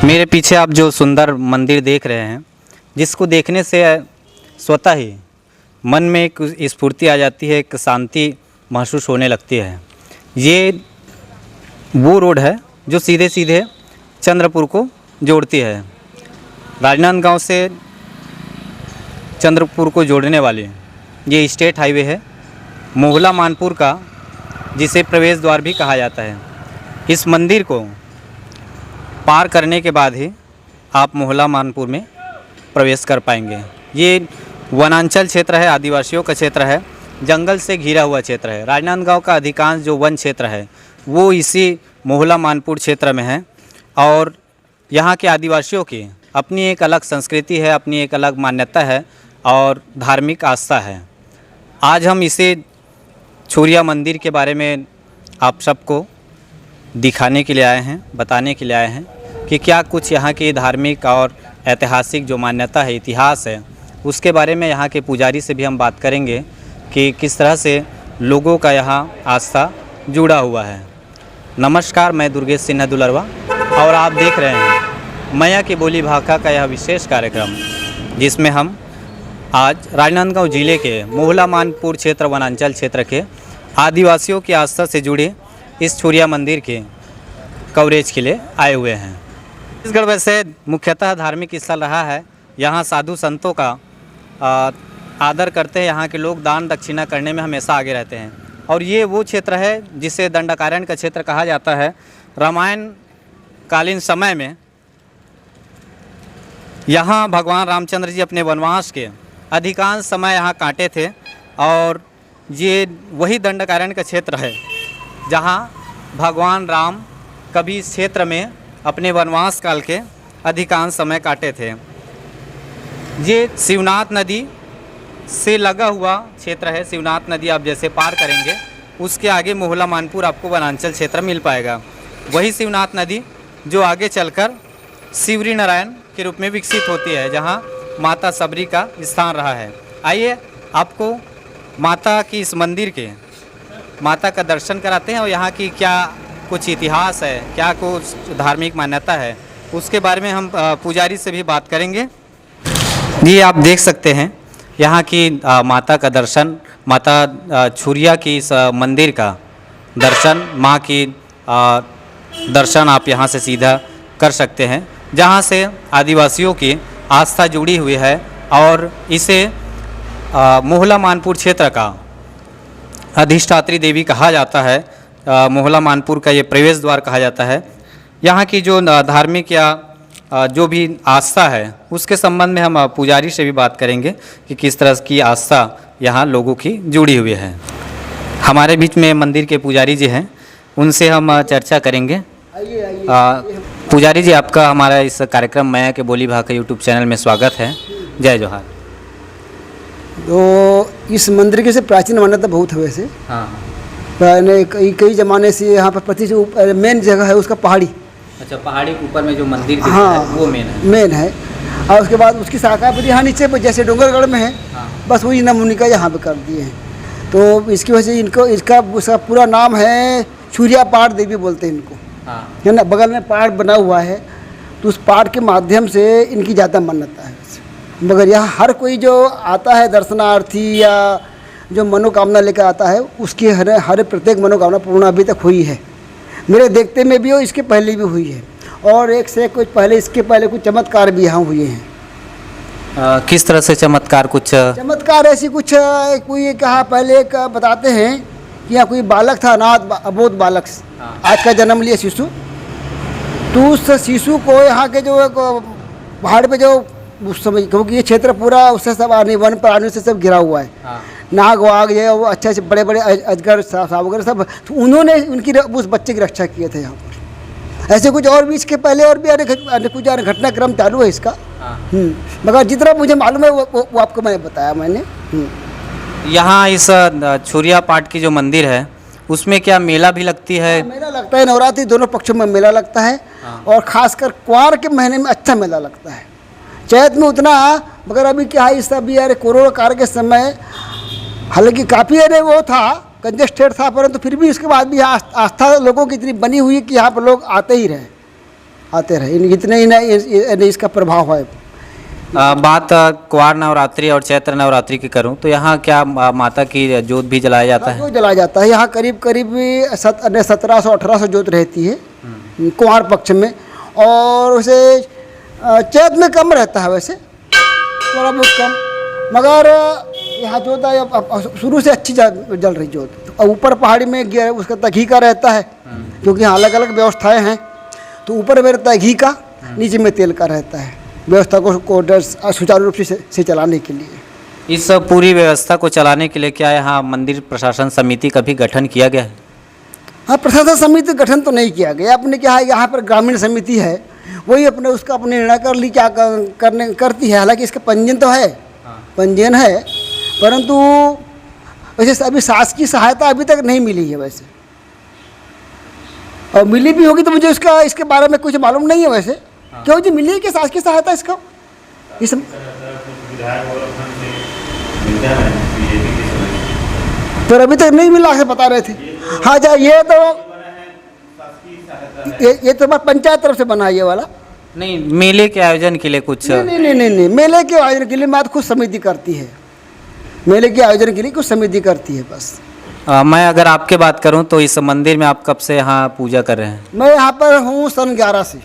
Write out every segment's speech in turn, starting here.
मेरे पीछे आप जो सुंदर मंदिर देख रहे हैं, जिसको देखने से स्वतः ही मन में एक स्फूर्ति आ जाती है, एक शांति महसूस होने लगती है। ये वो रोड है जो सीधे सीधे चंद्रपुर को जोड़ती है। राजनांदगांव से चंद्रपुर को जोड़ने वाली ये स्टेट हाईवे है, मोहला मानपुर का, जिसे प्रवेश द्वार भी कहा जाता है। इस मंदिर को पार करने के बाद ही आप मोहला मानपुर में प्रवेश कर पाएंगे। ये वनांचल क्षेत्र है, आदिवासियों का क्षेत्र है, जंगल से घिरा हुआ क्षेत्र है। राजनांदगांव का अधिकांश जो वन क्षेत्र है वो इसी मोहला मानपुर क्षेत्र में है और यहाँ के आदिवासियों की अपनी एक अलग संस्कृति है, अपनी एक अलग मान्यता है और धार्मिक आस्था है। आज हम इसे छुरिया मंदिर के बारे में आप सबको दिखाने के लिए आए हैं, बताने के लिए आए हैं कि क्या कुछ यहाँ की धार्मिक और ऐतिहासिक जो मान्यता है, इतिहास है, उसके बारे में यहाँ के पुजारी से भी हम बात करेंगे कि किस तरह से लोगों का यहाँ आस्था जुड़ा हुआ है। नमस्कार, मैं दुर्गेश सिन्हा दुलरवा और आप देख रहे हैं मैया की बोली भाखा का यह विशेष कार्यक्रम, जिसमें हम आज राजनांदगांव जिले के मोहला मानपुर क्षेत्र वनांचल क्षेत्र के आदिवासियों की आस्था से जुड़े इस छुरिया मंदिर के कवरेज के लिए आए हुए हैं। छत्तीसगढ़ वैसे मुख्यतः धार्मिक स्थल रहा है। यहाँ साधु संतों का आदर करते हैं। यहाँ के लोग दान दक्षिणा करने में हमेशा आगे रहते हैं और ये वो क्षेत्र है जिसे दंडकारण्य का क्षेत्र कहा जाता है। रामायण कालीन समय में यहाँ भगवान रामचंद्र जी अपने वनवास के अधिकांश समय यहाँ काटे थे और ये वही दंडकारण्य का क्षेत्र है जहाँ भगवान राम कभी इस क्षेत्र में अपने वनवास काल के अधिकांश समय काटे थे। ये शिवनाथ नदी से लगा हुआ क्षेत्र है। शिवनाथ नदी आप जैसे पार करेंगे उसके आगे मोहला मानपुर आपको वनांचल क्षेत्र मिल पाएगा। वही शिवनाथ नदी जो आगे चलकर शिवरी नारायण के रूप में विकसित होती है, जहाँ माता सबरी का स्थान रहा है। आइए आपको माता की इस मंदिर के माता का दर्शन कराते हैं और यहाँ की क्या कुछ इतिहास है, क्या कुछ धार्मिक मान्यता है, उसके बारे में हम पुजारी से भी बात करेंगे। ये आप देख सकते हैं यहाँ की माता का दर्शन, माता छुरिया की इस मंदिर का दर्शन, माँ की दर्शन आप यहाँ से सीधा कर सकते हैं, जहाँ से आदिवासियों की आस्था जुड़ी हुई है और इसे मोहला मानपुर क्षेत्र का अधिष्ठात्री देवी कहा जाता है। मोहला मानपुर का ये प्रवेश द्वार कहा जाता है। यहाँ की जो धार्मिक या जो भी आस्था है उसके संबंध में हम पुजारी से भी बात करेंगे कि किस तरह की आस्था यहाँ लोगों की जुड़ी हुई है। हमारे बीच में मंदिर के पुजारी जी हैं, उनसे हम चर्चा करेंगे। पुजारी जी, आपका हमारा इस कार्यक्रम मैया के बोली भाखा यूट्यूब चैनल में स्वागत है। जय जोहार। तो इस मंदिर की से प्राचीन मान्यता बहुत है वैसे। हाँ, कई ज़माने से यहाँ पर प्रति जो मेन जगह है उसका पहाड़ी। अच्छा, पहाड़ी के ऊपर में जो मंदिर हाँ है वो मेन है और उसके बाद उसकी शाखा पर यहाँ नीचे जैसे डोंगरगढ़ में है। हाँ। बस वही नमूने का यहाँ पे कर दिए हैं। तो इसकी वजह से इनको उसका पूरा नाम है छुरिया पहाड़ देवी बोलते हैं इनको। हाँ। है ना, बगल में पहाड़ बना हुआ है तो उस पहाड़ के माध्यम से इनकी ज़्यादा मान्यता है। मगर यहाँ हर कोई जो आता है दर्शनार्थी या जो मनोकामना लेकर आता है उसकी हर प्रत्येक मनोकामना पूर्ण अभी तक हुई है। मेरे देखते में भी हो, इसके पहले भी हुई है और एक से कुछ पहले इसके पहले कुछ चमत्कार भी यहाँ हुए हैं। किस तरह से चमत्कार? कुछ चमत्कार ऐसी कुछ कोई कहा पहले एक बताते हैं कि यहाँ कोई बालक था, अनाथ अबोध बालक। हाँ। आज का जन्म लिया शिशु, तो उस शिशु को यहाँ के जो पहाड़ पे जो उस समय, क्योंकि ये क्षेत्र पूरा उससे सब वन प्राणियों से सब घिरा हुआ है। हाँ। नाग वाग जो वो अच्छे से बड़े बड़े अजगर सांप वगैरह सब, तो उन्होंने उनकी उस बच्चे की रक्षा किए थे यहाँ पर। ऐसे कुछ और भी इसके पहले और भी कुछ घटनाक्रम चालू है इसका। हाँ। मगर जितना मुझे मालूम है वो आपको मैंने बताया मैंने। यहाँ इस छुरिया पाट की जो मंदिर है उसमें क्या मेला भी लगती है? मेला लगता है, नवरात्रि दोनों पक्षों में मेला लगता है। हाँ। और खासकर कुंवार के महीने में अच्छा मेला लगता है। चैत में उतना, मगर अभी क्या है इस अभी यार कोरोना काल के समय हालांकि काफ़ी अरे वो था, कंजेस्टेड था, परंतु फिर भी इसके बाद भी यहाँ आस्था लोगों की इतनी बनी हुई है कि यहाँ पर लोग आते ही रहे। आते रहे। इतने ही नहीं इसका प्रभाव है। बात कुंवार नवरात्रि और चैत्र नवरात्रि की करूं तो यहाँ क्या माता की जोत भी जलाया जाता है? जो जलाया जाता है यहाँ करीब 1700-1800 जोत रहती है कुंवार पक्ष में, और उसे चैत में कम रहता है, वैसे थोड़ा बहुत कम, मगर यहाँ जोत है शुरू से अच्छी जल रही जोत। और ऊपर पहाड़ी में उसका तघी का रहता है, क्योंकि यहाँ अलग अलग व्यवस्थाएं हैं, तो ऊपर में रहता है घी का, नीचे में तेल का रहता है, व्यवस्था को सुचारू रूप से चलाने के लिए। इस पूरी व्यवस्था को चलाने के लिए क्या यहाँ मंदिर प्रशासन समिति का भी गठन किया गया है? हाँ, प्रशासन समिति गठन तो नहीं किया गया। अपने क्या है, यहाँ पर ग्रामीण समिति है, वही उसका अपने निर्णय कर ली क्या करती है। हालांकि इसका पंजीयन तो है, पंजीयन है, परंतु वैसे अभी शासकीय सहायता अभी तक नहीं मिली है वैसे, और मिली भी होगी तो मुझे इसके बारे में कुछ मालूम नहीं है वैसे। क्यों जी, मिली है कि शासकीय सहायता इसका? इस पर अभी तक नहीं मिला, से बता रहे थे। हाँ जा, ये तो पंचायत तरफ से बना है ये वाला। नहीं, मेले के आयोजन के लिए कुछ? नहीं, मेले के आयोजन के लिए बात खुद समिति करती है, मेले के आयोजन के लिए कुछ समिति करती है बस। मैं अगर आपके बात करूं तो इस मंदिर में आप कब से यहाँ पूजा कर रहे हैं? मैं यहाँ पर हूँ सन 11 से।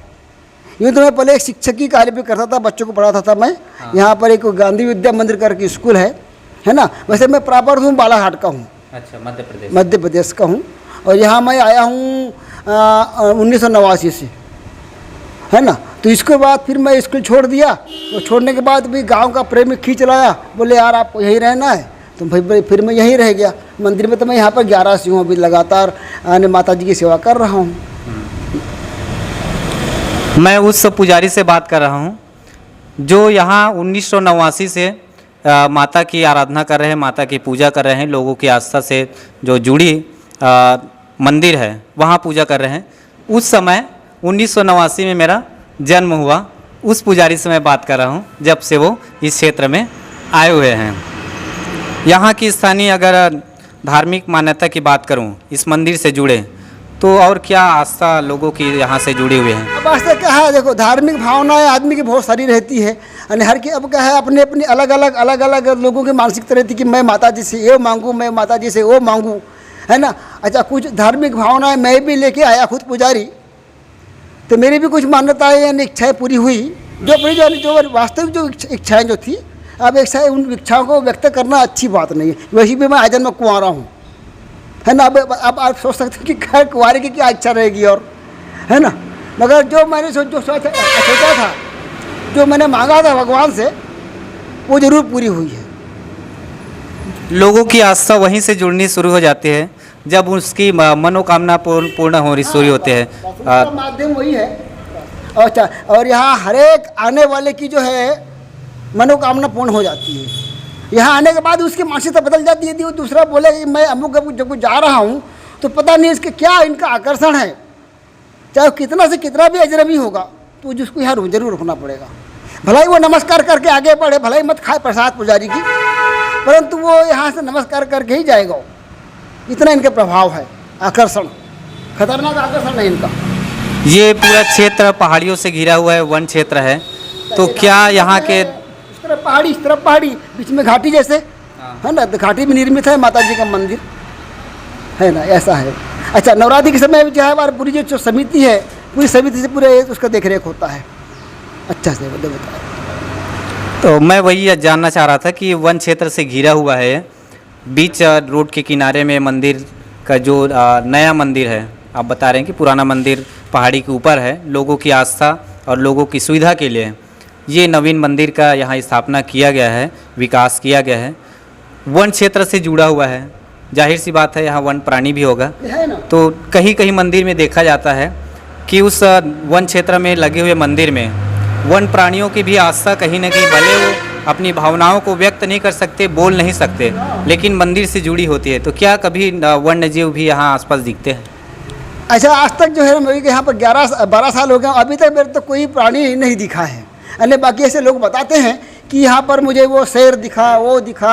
यूँ तो मैं पहले एक शिक्षक की कार्य भी करता था, बच्चों को पढ़ाता था मैं। यहाँ पर एक गांधी विद्या मंदिर करके स्कूल है ना। वैसे मैं प्रॉपर हूँ बालाघाट का हूँ। अच्छा, मध्य प्रदेश का हूँ, और यहाँ मैं आया हूँ 1989 से, है ना। तो इसके बाद फिर मैं स्कूल छोड़ दिया, तो छोड़ने के बाद भी गांव का प्रेमी खींच लाया, बोले यार आपको यहीं रहना है, तो भाई फिर मैं यहीं रह गया। मंदिर में तो मैं यहाँ पर 11 से हूँ, अभी लगातार माता जी की सेवा कर रहा हूँ। मैं उस पुजारी से बात कर रहा हूँ जो यहाँ 1989 से माता की आराधना कर रहे हैं, माता की पूजा कर रहे हैं, लोगों की आस्था से जो जुड़ी मंदिर है वहाँ पूजा कर रहे हैं। उस समय 1989 में मेरा जन्म हुआ, उस पुजारी से मैं बात कर रहा हूँ जब से वो इस क्षेत्र में आए हुए हैं। यहाँ की स्थानीय अगर धार्मिक मान्यता की बात करूँ इस मंदिर से जुड़े, तो और क्या आस्था लोगों की यहाँ से जुड़ी हुई है? अब आस्था क्या है, देखो धार्मिक भावनाएं आदमी की बहुत सारी रहती है, यानी हर की अब क्या है अपने अपनी अलग अलग लोगों की मानसिकता रहती है कि मैं माता जी से ये मांगूँ, मैं माता जी से वो मांगूँ, है ना। अच्छा, कुछ धार्मिक भावनाएं मैं भी लेके आया खुद पुजारी, तो मेरी भी कुछ मान्यताएं यानी इच्छाएँ पूरी हुई, जो अपनी जो वास्तविक जो इच्छाएँ जो थी। अब उन इच्छाओं को व्यक्त करना अच्छी बात नहीं है, वैसे भी मैं आजन में कुंवारा हूँ, है ना। अब आप सोच सकते हैं कि खैर कुंवारे की क्या इच्छा रहेगी, और है ना। मगर जो मैंने सोचा था, जो मैंने मांगा था भगवान से, वो जरूर पूरी हुई है। लोगों की आस्था वहीं से जुड़नी शुरू हो जाती है जब उसकी मनोकामना पूर्ण होनी शुरू होती है। माध्यम वही है। अच्छा, और यहाँ हरेक आने वाले की जो है मनोकामना पूर्ण हो जाती है। यहाँ आने के बाद उसकी मानसिकता बदल जाती है। वो दूसरा बोले कि मैं अमुक जब जा रहा हूँ, तो पता नहीं इसके क्या इनका आकर्षण है, चाहे कितना से कितना भी अजनबी होगा, तो जिसको यहाँ जरूर रुकना पड़ेगा। भलाई वो नमस्कार करके आगे बढ़े, भलाई मत खाए प्रसाद पुजारी की, परंतु वो यहाँ से नमस्कार करके ही जाएगा। इतना इनके प्रभाव है, आकर्षण, खतरनाक आकर्षण है इनका। ये पूरा क्षेत्र पहाड़ियों से घिरा हुआ है, वन क्षेत्र है, तो क्या यहाँ के इस तरफ पहाड़ी, बीच में घाटी जैसे है ना, तो घाटी में निर्मित है माता जी का मंदिर, है ना, ऐसा है। अच्छा, नवरात्रि के समय जो है पूरी जो समिति है, पूरी समिति से पूरे उसका देख रेख होता है अच्छा से, बताया। तो मैं वही जानना चाह रहा था कि वन क्षेत्र से घिरा हुआ है, बीच रोड के किनारे में मंदिर का जो नया मंदिर है, आप बता रहे हैं कि पुराना मंदिर पहाड़ी के ऊपर है, लोगों की आस्था और लोगों की सुविधा के लिए ये नवीन मंदिर का यहाँ स्थापना किया गया है, विकास किया गया है। वन क्षेत्र से जुड़ा हुआ है, जाहिर सी बात है यहाँ वन प्राणी भी होगा, तो कहीं कहीं मंदिर में देखा जाता है कि उस वन क्षेत्र में लगे हुए मंदिर में वन प्राणियों की भी आस्था कहीं ना कहीं, भले वो अपनी भावनाओं को व्यक्त नहीं कर सकते, बोल नहीं सकते, लेकिन मंदिर से जुड़ी होती है। तो क्या कभी वन्य जीव भी यहाँ आसपास दिखते हैं? अच्छा, आज तक जो है मेरे यहाँ पर 12 साल हो गए, अभी तक मेरे तो कोई प्राणी नहीं दिखा है। अने बाकी ऐसे लोग बताते हैं कि यहाँ पर मुझे वो शेर दिखा, वो दिखा।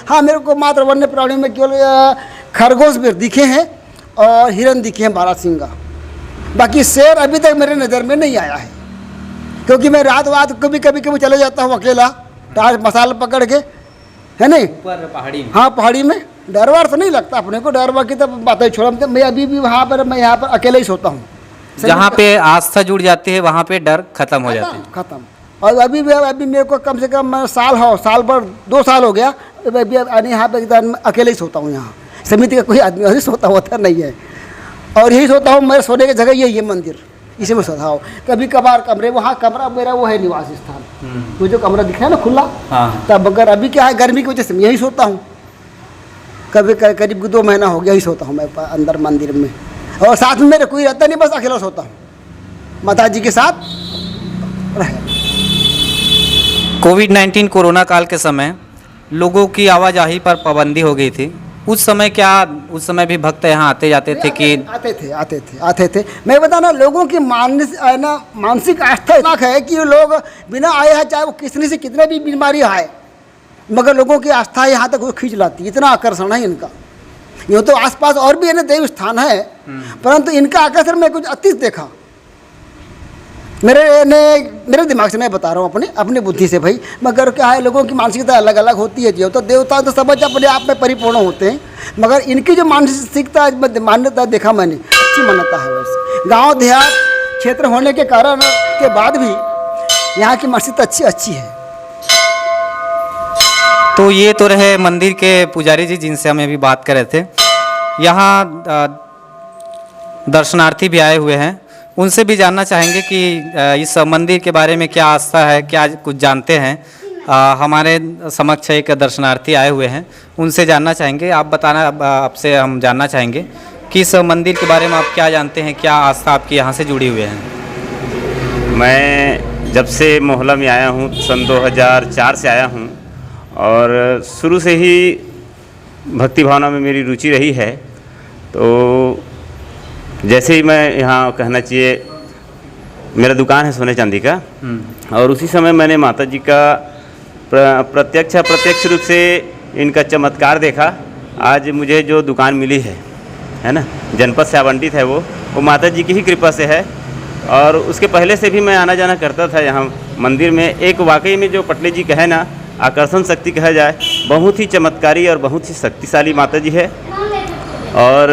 हाँ, मेरे को मात्र वन्य प्राणियों में केवल खरगोश भी दिखे हैं और हिरन दिखे हैं 12 सिंगा। बाकी शेर अभी तक मेरे नज़र में नहीं आया है, क्योंकि मैं रात कभी चले जाता हूँ अकेला टार मसाला पकड़ के, है नहीं, ऊपर पहाड़ी में। हाँ पहाड़ी में। डर वार तो नहीं लगता अपने को, डर वार की तो बात है छोड़ा। मैं अभी भी वहाँ पर, मैं यहाँ पर अकेले ही सोता हूँ। जहाँ पे आस्था जुड़ जाती है वहाँ पे डर खत्म हो जाता है। खत्म। और अभी मेरे को कम से कम साल भर 2 साल हो गया अभी यहाँ पे एकदम अकेले ही सोता हूँ। यहाँ समिति का कोई आदमी और सोता होता नहीं है, और यही सोता हूँ। मेरे सोने की जगह यही है मंदिर, इसी में सोता हूँ। कभी कभार कमरे, वहाँ कमरा मेरा वो है निवास स्थान, वो जो कमरा दिखा है ना खुला, हाँ। तब अगर अभी क्या है गर्मी की वजह से मैं यही सोता हूँ। कभी करीब 2 महीना हो गया, यही सोता हूँ मैं अंदर मंदिर में, और साथ में मेरे कोई रहता नहीं, बस अकेला सोता हूँ माता जी के साथ। कोविड-19 कोरोना काल के समय लोगों की आवाजाही पर पाबंदी हो गई थी। उस समय भी भक्त यहाँ आते जाते थे कि आते थे। मैं बता ना, लोगों की मानसिक आस्था इतना है कि लोग बिना आए हैं, चाहे वो किसी से कितने भी बीमारी आए, मगर लोगों की आस्था यहाँ तक वो खींच लाती है। इतना आकर्षण है इनका। यूँ तो आसपास और भी है ना देव स्थान है, परंतु इनका आकर्षण मैं कुछ अतिशय देखा। मेरे दिमाग से मैं बता रहा हूँ, अपनी बुद्धि से भाई। मगर क्या है, लोगों की मानसिकता अलग अलग होती है। जो तो देवता तो सब अपने आप में परिपूर्ण होते हैं, मगर इनकी जो मानसिकता मान्यता देखा मैंने, अच्छी मान्यता है। वैसे गांव देहात क्षेत्र होने के कारण के बाद भी यहाँ की मानसिकता अच्छी है। तो ये तो रहे मंदिर के पुजारी जी जिनसे हम अभी बात कर रहे थे। यहाँ दर्शनार्थी भी आए हुए हैं, उनसे भी जानना चाहेंगे कि इस मंदिर के बारे में क्या आस्था है, क्या कुछ जानते हैं। हमारे समक्ष एक दर्शनार्थी आए हुए हैं, उनसे जानना चाहेंगे। आपसे हम जानना चाहेंगे कि इस मंदिर के बारे में आप क्या जानते हैं, क्या आस्था आपकी यहाँ से जुड़ी हुई है। मैं जब से मोहल्ला में आया हूँ, सन 2004 से आया हूँ, और शुरू से ही भक्ति भावना में मेरी रुचि रही है। तो जैसे ही मैं यहाँ, कहना चाहिए, मेरा दुकान है सोने चांदी का, और उसी समय मैंने माता जी का प्रत्यक्ष रूप से इनका चमत्कार देखा। आज मुझे जो दुकान मिली है ना, जनपद से आवंटित है, वो माता जी की ही कृपा से है। और उसके पहले से भी मैं आना जाना करता था यहाँ मंदिर में। एक वाकई में जो पटले जी कहे ना, आकर्षण शक्ति कहा जाए, बहुत ही चमत्कारी और बहुत ही शक्तिशाली माता जी है। और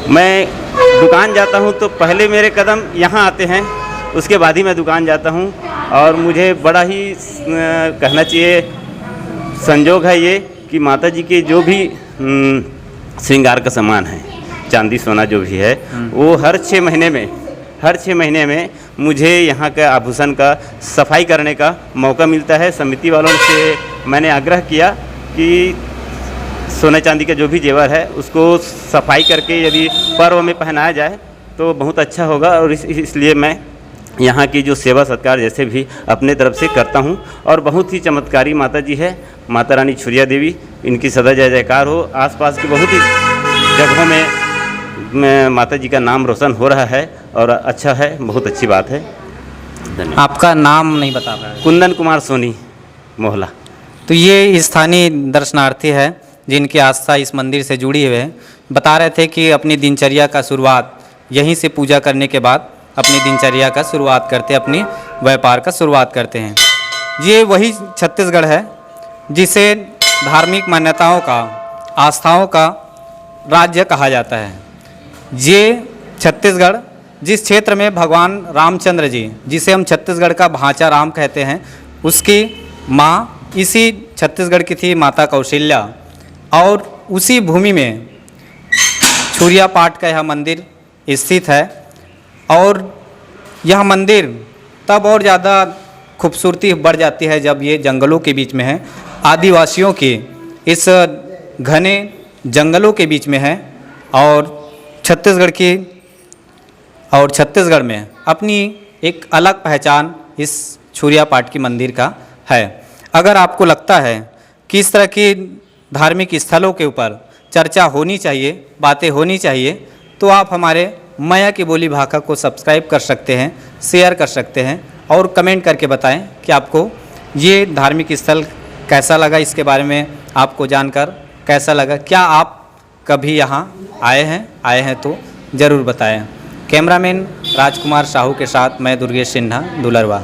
मैं दुकान जाता हूँ तो पहले मेरे कदम यहाँ आते हैं, उसके बाद ही मैं दुकान जाता हूँ। और मुझे बड़ा ही कहना चाहिए संजोग है ये कि माता जी के जो भी श्रृंगार का सामान है, चांदी सोना जो भी है, वो हर 6 महीने में मुझे यहाँ का आभूषण का सफाई करने का मौका मिलता है। समिति वालों से मैंने आग्रह किया कि सोने चांदी का जो भी जेवर है उसको सफाई करके यदि पर्व में पहनाया जाए तो बहुत अच्छा होगा। और इसलिए मैं यहाँ की जो सेवा सत्कार जैसे भी अपने तरफ से करता हूँ। और बहुत ही चमत्कारी माता जी है, माता रानी छुरिया देवी, इनकी सदा जय जयकार हो। आसपास की बहुत ही जगहों में माता जी का नाम रोशन हो रहा है और अच्छा है, बहुत अच्छी बात है। धन्यवाद। आपका नाम नहीं बता पाया? कुंदन कुमार सोनी, मोहल्ला। तो ये स्थानीय दर्शनार्थी है जिनकी आस्था इस मंदिर से जुड़ी हुई है। बता रहे थे कि अपनी दिनचर्या का शुरुआत यहीं से पूजा करने के बाद अपनी दिनचर्या का शुरुआत करते, अपनी व्यापार का शुरुआत करते हैं। ये वही छत्तीसगढ़ है जिसे धार्मिक मान्यताओं का, आस्थाओं का राज्य कहा जाता है। ये छत्तीसगढ़ जिस क्षेत्र में भगवान रामचंद्र जी, जिसे हम छत्तीसगढ़ का भांचा राम कहते हैं, उसकी माँ इसी छत्तीसगढ़ की थी माता कौशल्या। और उसी भूमि में छुरिया पाट का यह मंदिर स्थित है। और यह मंदिर तब और ज़्यादा खूबसूरती बढ़ जाती है जब ये जंगलों के बीच में है, आदिवासियों के इस घने जंगलों के बीच में है। और छत्तीसगढ़ में अपनी एक अलग पहचान इस छुरिया पाट की मंदिर का है। अगर आपको लगता है कि इस तरह की धार्मिक स्थलों के ऊपर चर्चा होनी चाहिए, बातें होनी चाहिए, तो आप हमारे माया की बोली भाका को सब्सक्राइब कर सकते हैं, शेयर कर सकते हैं और कमेंट करके बताएं कि आपको ये धार्मिक स्थल कैसा लगा, इसके बारे में आपको जानकर कैसा लगा। क्या आप कभी यहाँ आए हैं तो ज़रूर बताएं। कैमरामैन राजकुमार साहू के साथ मैं दुर्गेश सिन्हा दुलरवा।